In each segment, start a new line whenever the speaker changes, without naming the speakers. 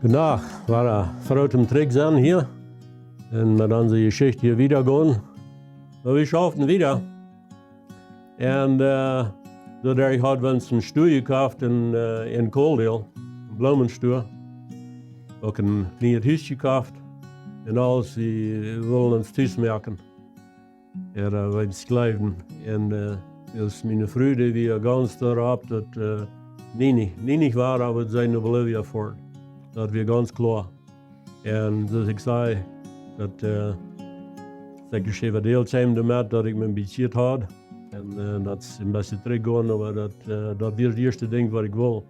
Vandaag waren vanuit hem terug zijn hier. En met onze Jeschichten hier wieder gaan. Maar we schafften wieder. En daar hadden we ons een stoel gekocht in Kooldeel, een bloemenstoel. Ook een klein huis gekocht. En alles, we willen ons thuis maken. Ja, daar we schrijven. En dus mijn vrouw die ganz daarop dat niet waar, aber het zijn naar Bolivia voor. Dat was ganz klar. En dus ik zei dat ik geschreven deel zijn daarmee dat ik me budget had. En dat is een beetje teruggaan, maar dat was het eerste ding wat ik wil.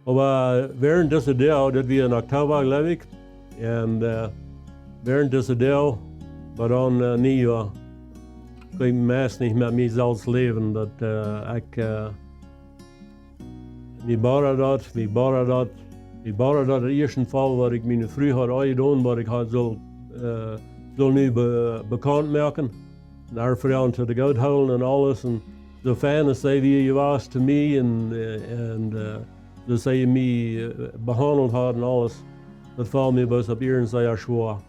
Maar während deze deel, dat we in oktober geloof ik. En während deze deel, maar dan nieuwjaar, kon ik meest niet met mezelf leven. Dat ik we bouwen dat het eerste geval wat ik mijn vrouw had aangedaan, wat ik had zo nu bekend maken. Naar vrouwen te de goud houden en alles. En zo fijn als zij wie je was te mij en zo zij je mij behandeld had en alles. Dat valt me best op iedereen zeer zwaar.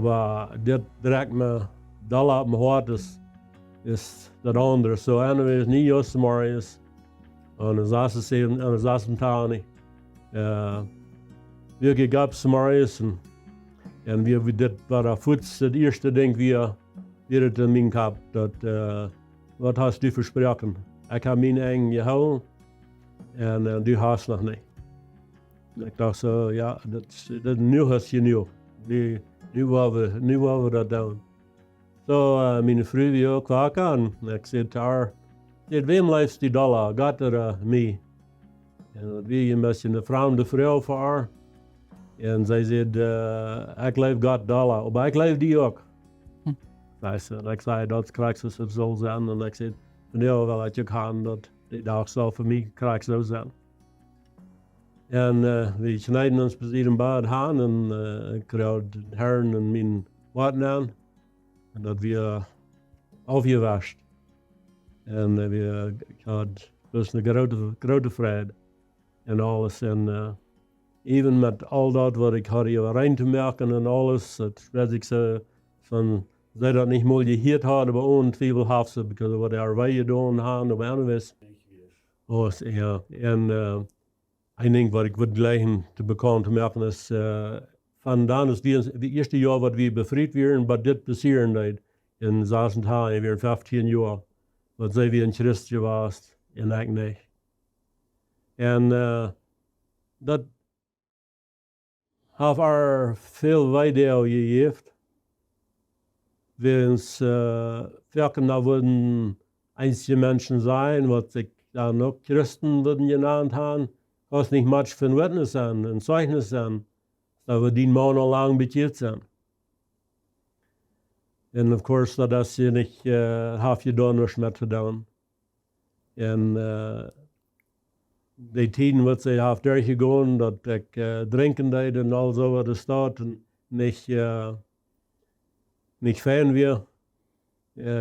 Maar dit raakt me dal op mijn hart is dat andere. Zo anyway is niet juist maar is. En de zassen tani. We gingen Samariërs en we dit war voets het eerste ding weer het in mijn kop dat wat hast du versproken? Ik heb mijn eigen gehouden en du hast nog niet. Ik dacht zo, ja, dat nu hast je nu. Nu willen we dat doen. Zo, mijn vrouw die ook kwaken en ik zei tegen haar, wem leeft die dollar? Gaat er mee? En dat was een beetje een vreemde vrouw voor haar. En zij zei, ik leef God dollar, maar ik leef die ook. Ik zei, dat krijg je zo zijn. En ik zei, nou wel dat je kan, dat die dag zal voor mij krijg zo zijn. En we snijden ons precies een bad aan en ik kreeg de heren en mijn water aan. En dat we afgewascht. En we hadden dus een grote vrede en alles. En even met al dat wat ik had hier rein te merken en alles, dat weet ik zo van, zij dat niet mooi gehoord hadden, maar ontwijfelhaft, because wat er wij gedaan hadden of anders. Oh, ja. En ik denk wat ik wil gleich te bekend merken is, vandaan is het eerste jaar wat we bevrijd werden, wat dit passeren deed in 16 jaar, weer 15 jaar. Wat zij weer een Christje was en ik niet. En dat heeft haar veel weideel gegeven. Wegens werken daar worden einzige mensen zijn, wat ik dan ook Christen würden genannt haben, was nicht much für ein Witness sein, ein Zeugnis sein, dat we die maanden lang bekend zijn. En of course, dat is je niet half je donors met te doen. En die tijden wat ze heeft doorgegaan, dat ik drinken deed en al zo wat er staat, en niet fijn weer.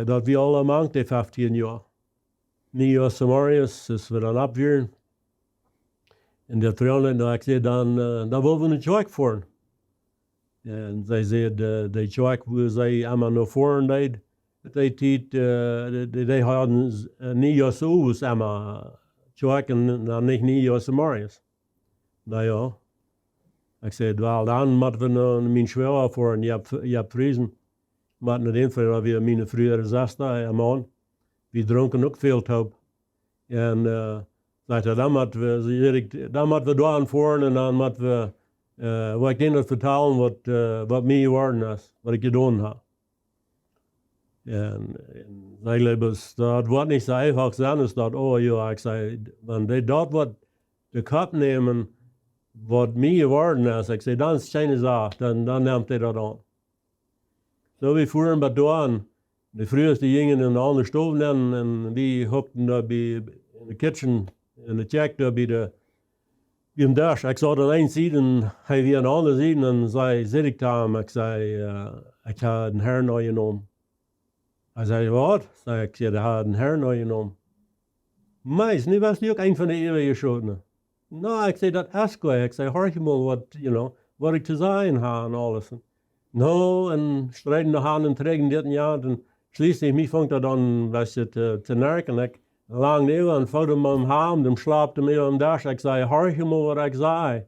Dat we allemaal die 15 jaar. Niet als Samariërs, dus we dan opweeren. En dat vrouwen, ik zei dan willen we een joik voor. En zij zei, de joik waar zij allemaal naar voren deed, die hadden niet als ouders allemaal joik en dan niet als Samariërs. Nou ja, ik zei, wel dan moeten we mijn schwager voor en je hebt vriezen. Maar niet even, dat we mijn vroegere zuster en man, we dronken ook veel top. En zei dan moeten we daar voor en dan moeten we wat ik denk dat vertellen wat mij geworden is, wat ik gedaan heb. En eigenlijk was dat wordt niet zo einfach zijn, is dat, oh ja, ik zei, wanneer dat wat de kop nemen, wat mij geworden is, ik zei, dan is het geen zaak, dan neemt hij dat aan. Zo we voeren bij aan. De vrouwen die gingen in de andere stoven en die hokten daar in de kitchen, in de check daar bij de dash. Ik zat alleen zien en hij weer een ander zien en zei ik tegen hem, ik zei, ik had een heren aangenomen. Hij zei, wat? Ik zei, hij had een heren aangenomen. Meis, nu was die ook een van de eeuwige schoten. Nou, ik zei, dat ask ik. Ik zei, hoor je mal wat ik te zeggen heb en alles. Nou, en strijdende handen tegen dit jaar. En schließlich, mij vond dat dan, was het te nerken. Ik lang even en voelde me hem aan, dan slaapte me hem daar. Ik zei, hoor je mal wat ik zei.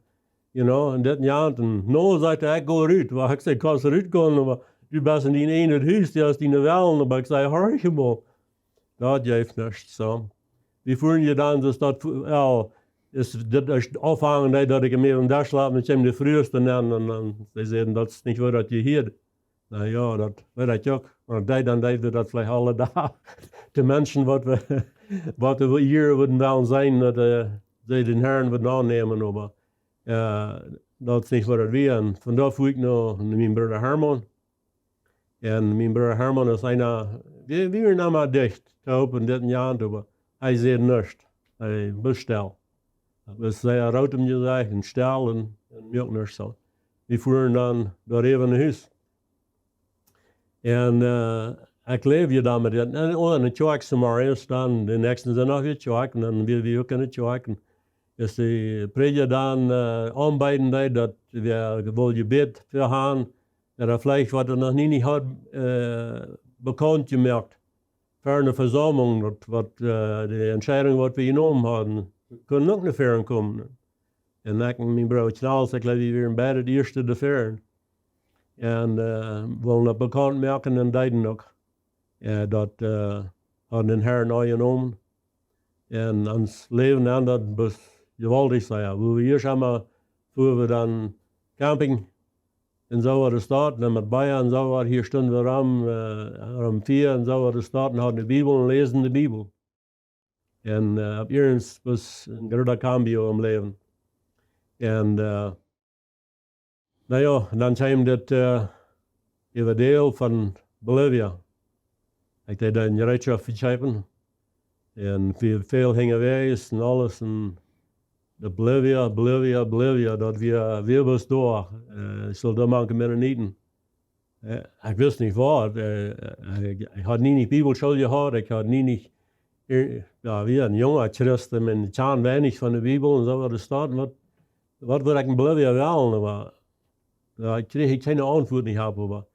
En dit jaar. En nou, zei hij, ik ga eruit. Maar ik zei, ik kan eruit gaan, maar du bent in die ene huis, die is die wel. Maar ik zei, hoor je mal. Dat geeft niks, zo. Wie voeren je dan, dus dat, dit is afhangend dat ik meer om daar slaap, dan kom de vroegste aan en dan ze zeggen dat is niet waar dat je hier. Nou ja, dat weet ik ook. Maar dan deden we dat vielleicht alle dagen. De mensen wat we hier willen wel zijn, dat ze den Herrn willen aannemen, maar dat is niet waar het weer. En vandaar voel ik naar mijn broer Herman. En mijn broer Herman is we waren maar dicht te open dit jaar, maar hij zei niks. Hij bestelt. Dus zij had hem gezegd, een stel en milk naar zo. Die voeren dan door even naar huis. En ik leef je dan met dit. En dan tjoek ze maar eerst dan, de nächste zijn nog weer tjoek, en dan wil we ook in het tjoeken. Dus die prediker dan aanbieden dat we wel je bed voor gaan, dat vielleicht wat er nog niet had bekend gemerkt. Voor een verzameling, wat de entscheiding wat we genomen hadden. Kunnen ook naar veren komen. En dan mijn broer Charles, ik leef weer in bed het eerste de veren. En willen dat bekend maken en deden ook. Dat hadden de Herr aangenomen. En ons leven aan dat was geweldig zijn. Hoe we hier samen, voor we dan camping en zo hadden staan, en met bijen en zo, hier stonden we om 4 en zo hadden staan en hadden de Bijbel en lezen de Bijbel. En op eerst was een grote cambio im leven. En nou ja, dan kwam dit even deel van Bolivia. Ik deed een gereedschap verschepen. En veel gingen wees en alles. En de Bolivia, dat weer was door. Ik zal daar maken met een eten. Ik wist niet wat. Ik had niet een Bibelschool gehad, ik had niet ja, wie een jonge christen met een weinig van de Bijbel en zo wat er staat. Wat wil ik in Bolivia wel? Maar ja, ik kreeg geen antwoord niet hebben.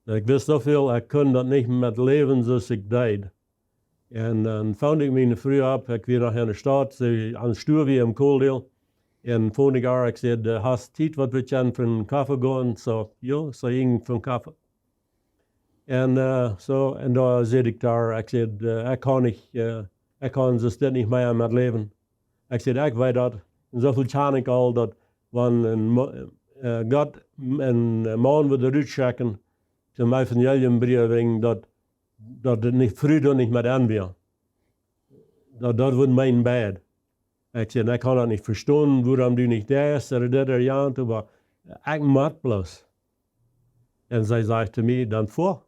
Maar ik wist zoveel, ik kon dat niet met leven zoals ik deed. En dan vond ik me früh op, ik weer nog in de stad, aan de stuur weer im Kooldeel. En vond ik zei, hast tijd wat we kunnen voor een koffie gaan? Zo, ja, zo ging voor een koffie. En en daar zei ik daar, ik zei, ik kan dus dit niet meer met leven. Ik zei, ik weet dat, en zoveel kan ik al, dat wanneer God een man wil eruit schikken, te mij van jullie brengen, dat het niet vroeger niet met aanweer. Dat wordt mijn bed. Ik zei, ik kan dat niet verstaan, waarom du niet daar is, dit ja, maar ik moet bloos. En zij zei te mij, dan voor.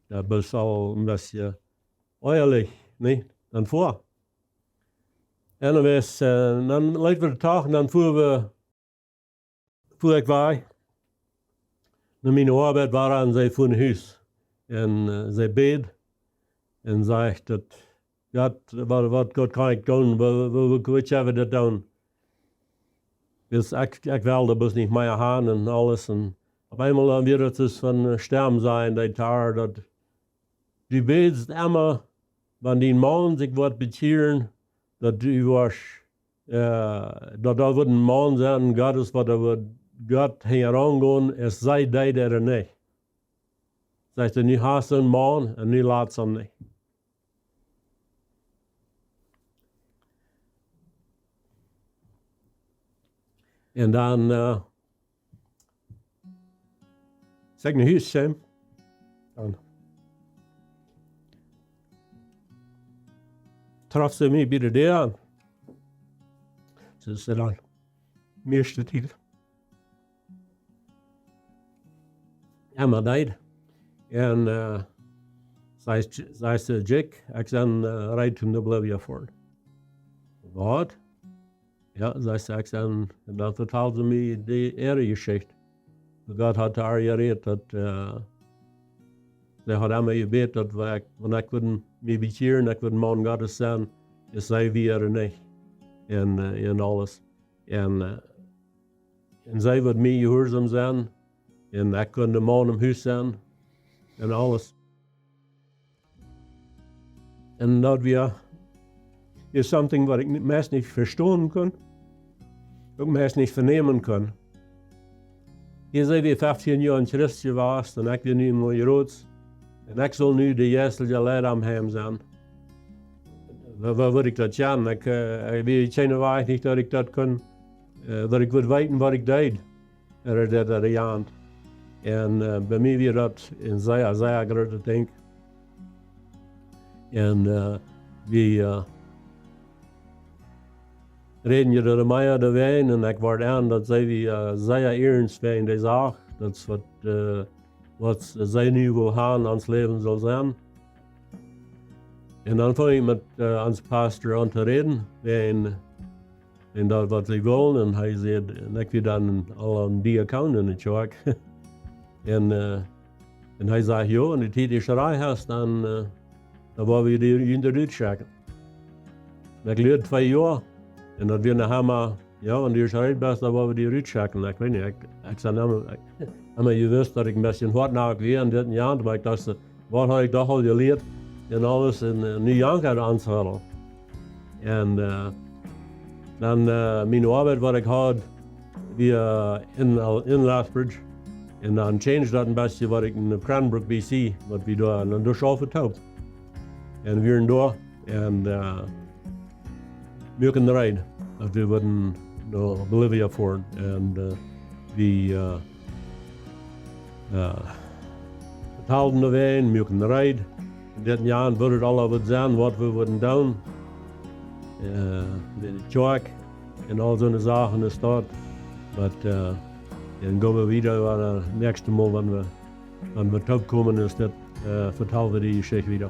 Dat was al een beetje eerlijk, niet? Dan voor. En dan leed we de dag en dan voer ik bij. Na mijn arbeid waren zij voor een huis. En zij bed. En zei dat wat God kan ik doen, we kunnen dat doen. Dus ik wilde dus niet meer gaan en alles. En op eenmaal dan weer het dus van sterben zijn, die daar, dat die beest immer, wanneer die man zich wordt bekeeren, dat die was, dat wordt een man zijn, God is wat er God herangehen, es zij deed er niet. Zegt er, nu hast een man en nu laat ze hem niet. En dan zeg ik naar huis, Sam. Dan traf ze mij bij de deur aan. Ze zei dan, meeste tijd. Ja, maar dat. En zij zei, Jack, ik ben rijdt om de Bolivia voort. Wat? Ja, zij zei, ik ben, en dan vertelde ze mij de Jeschichten. God had haar gereed dat zij had aan mij gebeten dat wanneer ik me bekeren, ik would man Gottes zijn, is zij weer niet. en alles. En zij wat mij gehoorzaam zijn. En ik kon de man im huis zijn. En alles. En dat is something wat ik meest niet verstaan kon. Ook meest niet vernemen kon. Hier zijn we 15 jaar in Christus geweest en ik ben nu mooi rood. En ik zal nu de eerste leid aan hem zijn. Waar wil ik dat gaan? Ik weet geen niet dat ik dat kon. Dat ik wil weten wat ik deed. Dat jaar. En bij mij weer dat een zeer grote ding. En we reden je door de Meijer de wijn en ik word aan dat zij zeer ernst zijn deze zaak. Dat is wat zij nu wil gaan ans leven zal zijn. En dan vang ik met ons pastor aan te reden. En dat wat zij willen. En hij zei, en ik weer dan al aan die account in de kerk. En hij zei, ja, en de tijd is eruit hast, dan waren we die in de uitchecken. Ik leerde 2 jaar. En dat weer naar hem, ja, en die is eruit best, dan waren we die uitchecken. Ik weet niet, ik zei nou, je wist dat ik een beetje hard naar weer in dit jaar, maar ik dacht, wat had ik toch al geleerd en alles, en nu janker aanhalen. En dan mijn arbeid wat ik had, weer in Lethbridge. En dan changed dat een beetje wat ik in Cranbrook, BC, wat we daar, en dan al verteld. En we waren daar, en we kunnen rijden. Dat we wilden naar Bolivia voor. En we betaalden de wijn, we kunnen rijden. In dit jaar wilde het al wat zijn wat we wilden doen. De kerk en al zo'n zaken in de stad. Maar dan gaan we weer naar de nächste Mal, wanneer we terugkomen, is dat vertellen we die Geschichte weer.